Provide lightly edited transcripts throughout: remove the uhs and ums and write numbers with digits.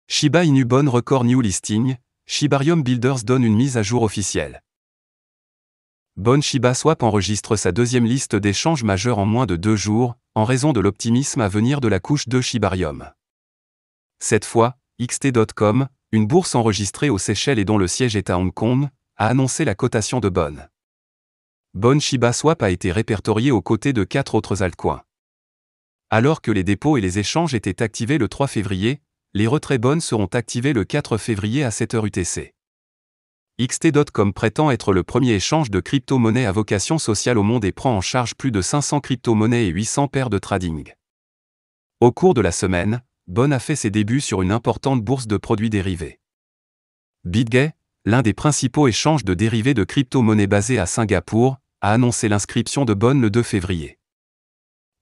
Shiba Inu Bon Record New Listing, Shibarium Builders donne une mise à jour officielle. Bon Shiba Swap enregistre sa deuxième liste d'échanges majeurs en moins de 2 jours, en raison de l'optimisme à venir de la couche 2 Shibarium. Cette fois, xt.com, une bourse enregistrée aux Seychelles et dont le siège est à Hong Kong, a annoncé la cotation de Bon. Bon Shiba Swap a été répertorié aux côtés de 4 autres altcoins. Alors que les dépôts et les échanges étaient activés le 3 février, les retraits Bon seront activés le 4 février à 7h UTC. xt.com prétend être le premier échange de crypto-monnaies à vocation sociale au monde et prend en charge plus de 500 crypto-monnaies et 800 paires de trading. Au cours de la semaine, Bon a fait ses débuts sur une importante bourse de produits dérivés. BitGay, l'un des principaux échanges de dérivés de crypto-monnaies basés à Singapour, a annoncé l'inscription de Bon le 2 février.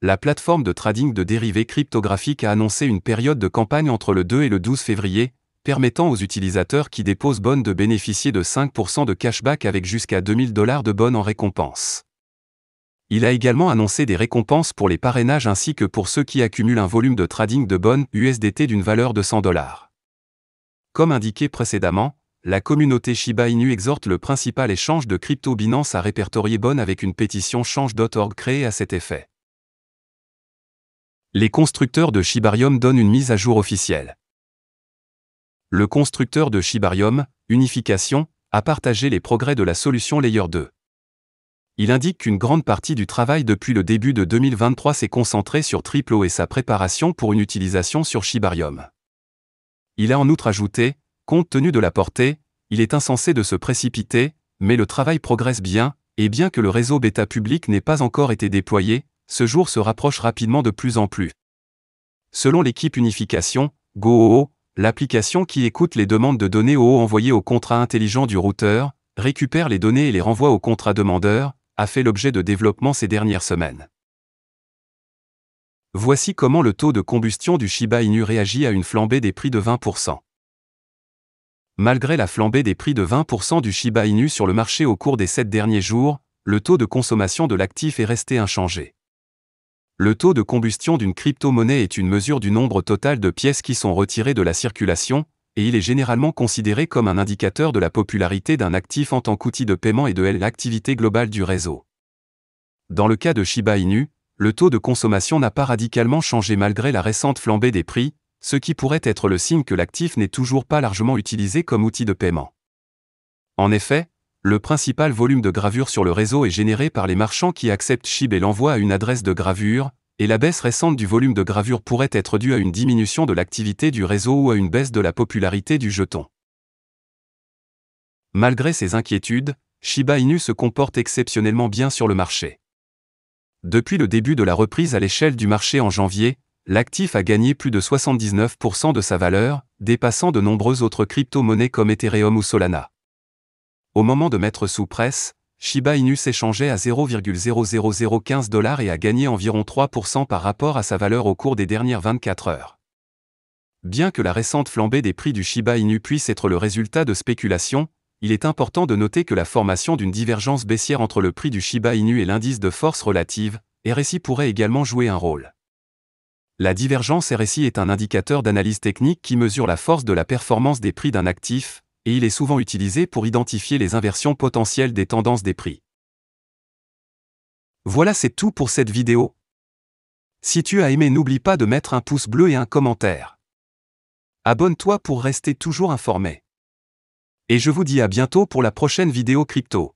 La plateforme de trading de dérivés cryptographiques a annoncé une période de campagne entre le 2 et le 12 février, permettant aux utilisateurs qui déposent Bon de bénéficier de 5% de cashback avec jusqu'à $2000 de Bon en récompense. Il a également annoncé des récompenses pour les parrainages ainsi que pour ceux qui accumulent un volume de trading de Bon USDT d'une valeur de $100. Comme indiqué précédemment, la communauté Shiba Inu exhorte le principal échange de crypto Binance à répertorier Bon avec une pétition change.org créée à cet effet. Les constructeurs de Shibarium donnent une mise à jour officielle. Le constructeur de Shibarium, Unification, a partagé les progrès de la solution Layer 2. Il indique qu'une grande partie du travail depuis le début de 2023 s'est concentrée sur Triplo et sa préparation pour une utilisation sur Shibarium. Il a en outre ajouté, compte tenu de la portée, il est insensé de se précipiter, mais le travail progresse bien, et bien que le réseau bêta public n'ait pas encore été déployé, ce jour se rapproche rapidement de plus en plus. Selon l'équipe Unification, GoOo, l'application qui écoute les demandes de données OO envoyées au contrat intelligent du routeur, récupère les données et les renvoie au contrat demandeur, a fait l'objet de développement ces dernières semaines. Voici comment le taux de combustion du Shiba Inu réagit à une flambée des prix de 20%. Malgré la flambée des prix de 20% du Shiba Inu sur le marché au cours des 7 derniers jours, le taux de consommation de l'actif est resté inchangé. Le taux de combustion d'une crypto-monnaie est une mesure du nombre total de pièces qui sont retirées de la circulation, et il est généralement considéré comme un indicateur de la popularité d'un actif en tant qu'outil de paiement et de l'activité globale du réseau. Dans le cas de Shiba Inu, le taux de consommation n'a pas radicalement changé malgré la récente flambée des prix, ce qui pourrait être le signe que l'actif n'est toujours pas largement utilisé comme outil de paiement. En effet, le principal volume de gravure sur le réseau est généré par les marchands qui acceptent SHIB et l'envoient à une adresse de gravure, et la baisse récente du volume de gravure pourrait être due à une diminution de l'activité du réseau ou à une baisse de la popularité du jeton. Malgré ces inquiétudes, Shiba Inu se comporte exceptionnellement bien sur le marché. Depuis le début de la reprise à l'échelle du marché en janvier, l'actif a gagné plus de 79% de sa valeur, dépassant de nombreuses autres crypto-monnaies comme Ethereum ou Solana. Au moment de mettre sous presse, Shiba Inu s'échangeait à $0,00015 et a gagné environ 3% par rapport à sa valeur au cours des dernières 24 heures. Bien que la récente flambée des prix du Shiba Inu puisse être le résultat de spéculation, il est important de noter que la formation d'une divergence baissière entre le prix du Shiba Inu et l'indice de force relative, RSI, pourrait également jouer un rôle. La divergence RSI est un indicateur d'analyse technique qui mesure la force de la performance des prix d'un actif, et il est souvent utilisé pour identifier les inversions potentielles des tendances des prix. Voilà, c'est tout pour cette vidéo. Si tu as aimé, n'oublie pas de mettre un pouce bleu et un commentaire. Abonne-toi pour rester toujours informé. Et je vous dis à bientôt pour la prochaine vidéo crypto.